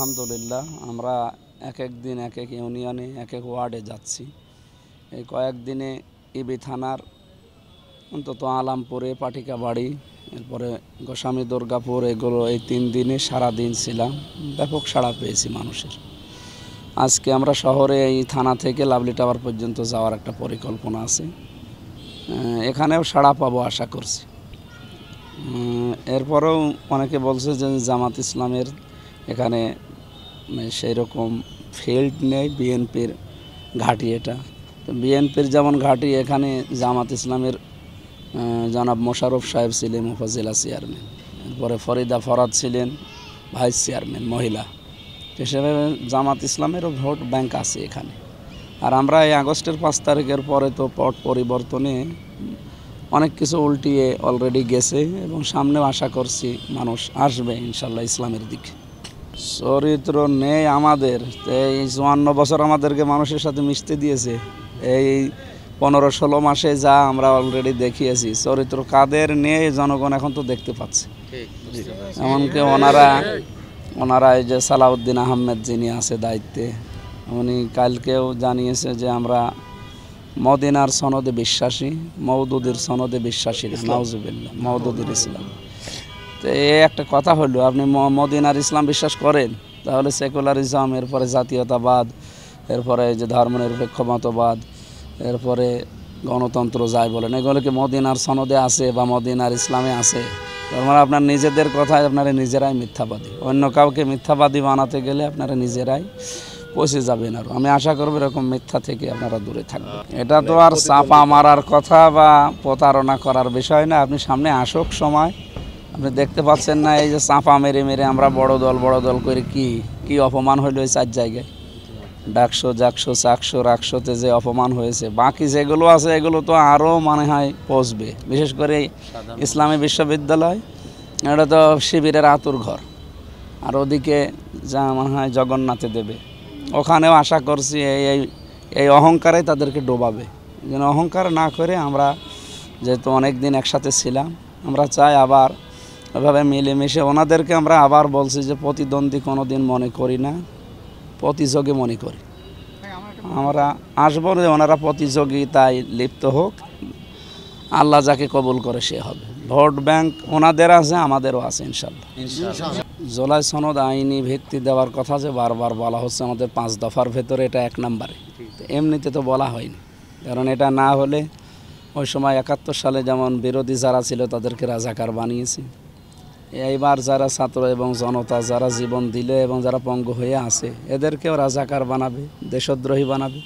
আলহামদুলিল্লাহ আমরা এক এক দিন এক এক ইউনিয়নে এক এক ওয়ার্ডে যাচ্ছি। এই কয়েকদিনে ইবি থানার অন্তত আলামপুরে, পাটিকাবাড়ি, এরপরে গোস্বামী দুর্গাপুর, এগুলো এই 3 দিনে সারাদিন ছিলাম। ব্যাপক সাড়া পেয়েছি মানুষের। আজকে আমরা শহরে এই থানা থেকে লাভলি টাওয়ার পর্যন্ত যাওয়ার একটা পরিকল্পনা আছে। এখানেও সাড়া পাবো আশা করছি। এরপরেও অনেকে বলছে যে জামাত ইসলামের এখানে সেই রকম ফিল্ড নেই, বিএনপির ঘাঁটি এটা। তো বিএনপির যেমন ঘাঁটি, এখানে জামাত ইসলামের জনাব মোশাররফ সাহেব ছিলেন উপজেলা চেয়ারম্যান, এরপরে ফরিদা ফরাদ ছিলেন ভাইস চেয়ারম্যান মহিলা হিসেবে। জামাত ইসলামেরও ভোট ব্যাংক আছে এখানে। আর আমরা এই আগস্টের 5 তারিখের পরে তো পট পরিবর্তনে অনেক কিছু উল্টিয়ে অলরেডি গেছে এবং সামনেও আশা করছি মানুষ আসবে ইনশাল্লাহ ইসলামের দিকে। চরিত্র নেই আমাদের, এই 54 বছর আমাদেরকে মানুষের সাথে মিশতে দিয়েছে। এই 15-16 মাসে যা আমরা অলরেডি দেখিয়েছি, চরিত্র কাদের নেই জনগণ এখন তো দেখতে পাচ্ছে। এমনকি ওনারা এই যে সালাউদ্দিন আহমেদ যিনি আছে দায়িত্বে, উনি কালকেও জানিয়েছে যে আমরা মদিনার সনদে বিশ্বাসী, মওদুদের সনদে বিশ্বাসী না, নাউজুবিল্লাহ, মওদুদের ইসলাম। তো এই একটা কথা হলো, আপনি মদিনার ইসলাম বিশ্বাস করেন, তাহলে সেকুলারিজম, এরপরে জাতীয়তাবাদ, এরপরে যে ধর্মনিরপেক্ষ মতবাদ, এরপরে গণতন্ত্র যাই বলেন, এগুলো কি মদিনার সনদে আছে বা মদিনার ইসলামে আছে? তার মানে আপনার নিজেদের কথায় আপনারা নিজেরাই মিথ্যাবাদী। অন্য কাউকে মিথ্যাবাদী বানাতে গেলে আপনারা নিজেরাই পৌঁছে যাবেন। আর আমি আশা করব এরকম মিথ্যা থেকে আপনারা দূরে থাকবেন। এটা তো আর চাপা মারার কথা বা প্রতারণা করার বিষয় না। আপনি সামনে আসুক সময়, আপনি দেখতে পাচ্ছেন না এই যে চাপা মেরে মেরে আমরা বড় দল করে কি অপমান হইল এই 4 জায়গায়, ডাকশো, জাকশো, চাকশো, রাকশোতে যে অপমান হয়েছে। বাকি যেগুলো আছে এগুলো তো আরও মনে হয় পৌঁছবে। বিশেষ করে ইসলামী বিশ্ববিদ্যালয়, এটা তো শিবিরের আতুর ঘর। আর ওদিকে যা মনে হয় জগন্নাথে দেবে, ওখানেও আশা করছি এই অহংকারে তাদেরকে ডোবাবে। যেন অহংকার না করে আমরা, যেহেতু অনেক দিন একসাথে ছিলাম, আমরা চাই আবার ওইভাবে মিলেমিশে। ওনাদেরকে আমরা আবার বলছি যে প্রতিদ্বন্দ্বী কোনো দিন মনে করি না, প্রতিযোগী মনে করি। আমরা আসবো যে ওনারা প্রতিযোগিতায় লিপ্ত হোক, আল্লাহ যাকে কবুল করে সে হবে। ভোট ব্যাংক ওনাদের আছে, আমাদেরও আছে ইনশাল্লাহ। জুলাই সনদ আইনি ভিত্তি দেওয়ার কথা যে বারবার বলা হচ্ছে আমাদের 5 দফার ভেতরে, এটা 1 নম্বরে। এমনিতে তো বলা হয়নি, কারণ এটা না হলে ওই সময় 71 সালে যেমন বিরোধী যারা ছিল তাদেরকে রাজাকার বানিয়েছে। এইবার যারা ছাত্র এবং জনতা যারা জীবন দিলে এবং যারা পঙ্গু হয়ে আছে, এদেরকেও রাজাকার বানাবে, দেশদ্রোহী বানাবে।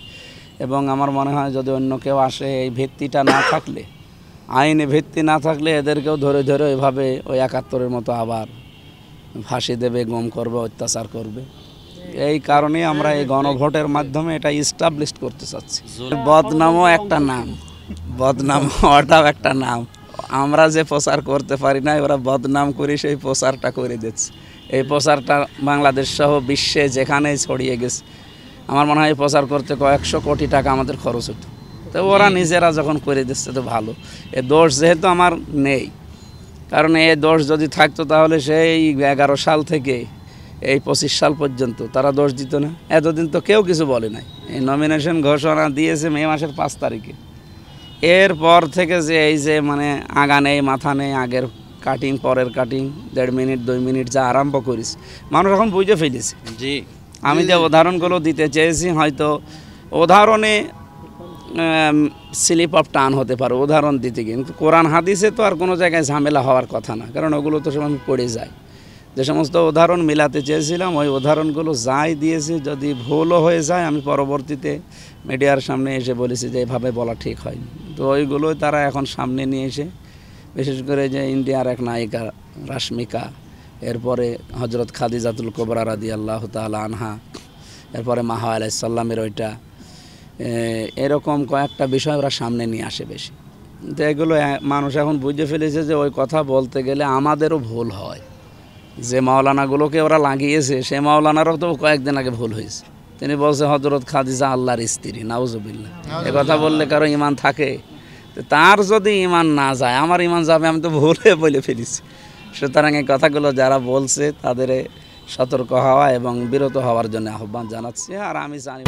এবং আমার মনে হয় যদি অন্য কেউ আসে, এই ভিত্তিটা না থাকলে, আইনি ভিত্তি না থাকলে, এদেরকেও ধরে ধরে এভাবে ওই 71-এর মতো আবার ফাঁসি দেবে, গুম করবে, অত্যাচার করবে। এই কারণেই আমরা এই গণভোটের মাধ্যমে এটা ইস্টাবলিশ করতে চাচ্ছি। বদনামও একটা নাম, বদনাম হওয়াটাও একটা নাম। আমরা যে প্রচার করতে পারি না, ওরা বদনাম করে সেই প্রচারটা করে দিচ্ছে। এই প্রচারটা বাংলাদেশ সহ বিশ্বে যেখানেই ছড়িয়ে গেছে। আমার মনে হয় এই প্রচার করতে কয়েকশো কোটি টাকা আমাদের খরচ হতো। তো ওরা নিজেরা যখন করে দিচ্ছে তো ভালো। এ দোষ যেহেতু আমার নেই, কারণ এই দোষ যদি থাকতো তাহলে সেই 11 সাল থেকে এই 25 সাল পর্যন্ত তারা দোষ দিত না। এতদিন তো কেউ কিছু বলে নাই। এই নমিনেশন ঘোষণা দিয়েছে মে মাসের 5 তারিখে। এরপর থেকে যে এই যে মানে আগা নেই মাথা নেই, আগের কাটিং পরের কাটিং, 1.5 মিনিট 2 মিনিট যা আরম্ভ করিস, মানুষ এখন বুঝে ফেলেছে। জি, আমি যে উদাহরণগুলো দিতে চেয়েছি, হয়তো উদাহরণে স্লিপ অফ টান হতে পারে উদাহরণ দিতে গিয়ে, কিন্তু কোরআন হাদিসে তো আর কোনো জায়গায় ঝামেলা হওয়ার কথা না, কারণ ওগুলো তো সব আমি পড়ে যাই। যে সমস্ত উদাহরণ মিলাতে চেয়েছিলাম ওই উদাহরণগুলো যাই দিয়েছি, যদি ভুলও হয়ে যায় আমি পরবর্তীতে মিডিয়ার সামনে এসে বলেছি যে এভাবে বলা ঠিক হয়নি। তো ওইগুলোই তারা এখন সামনে নিয়ে এসে, বিশেষ করে যে ইন্ডিয়ার এক নায়িকা রাশমিকা, এরপরে হজরত খাদিজাতুল কুবরা রাদিয়াল্লাহু তাআলা আনহা, এরপরে মাহা আলাইহিস সালামের ওইটা, এরকম কয়েকটা বিষয় ওরা সামনে নিয়ে আসে বেশি। তো এগুলো মানুষ এখন বুঝে ফেলেছে যে ওই কথা বলতে গেলে আমাদেরও ভুল হয়। যে মাওলানাগুলোকে ওরা লাগিয়েছে, সে মাওলানারও তো কয়েকদিন আগে ভুল হয়েছে। তিনি বলছে হজরত খাদিজা আল্লাহর স্ত্রী, নাউজুবিল্লাহ। এ কথা বললে কারো ইমান থাকে? তার যদি ইমান না যায়, আমার ইমান যাবে, আমি তো ভুলে বলে ফেলেছি। সুতরাং এই কথাগুলো যারা বলছে তাদের সতর্ক হওয়া এবং বিরত হওয়ার জন্য আহ্বান জানাচ্ছি। আর আমি জানি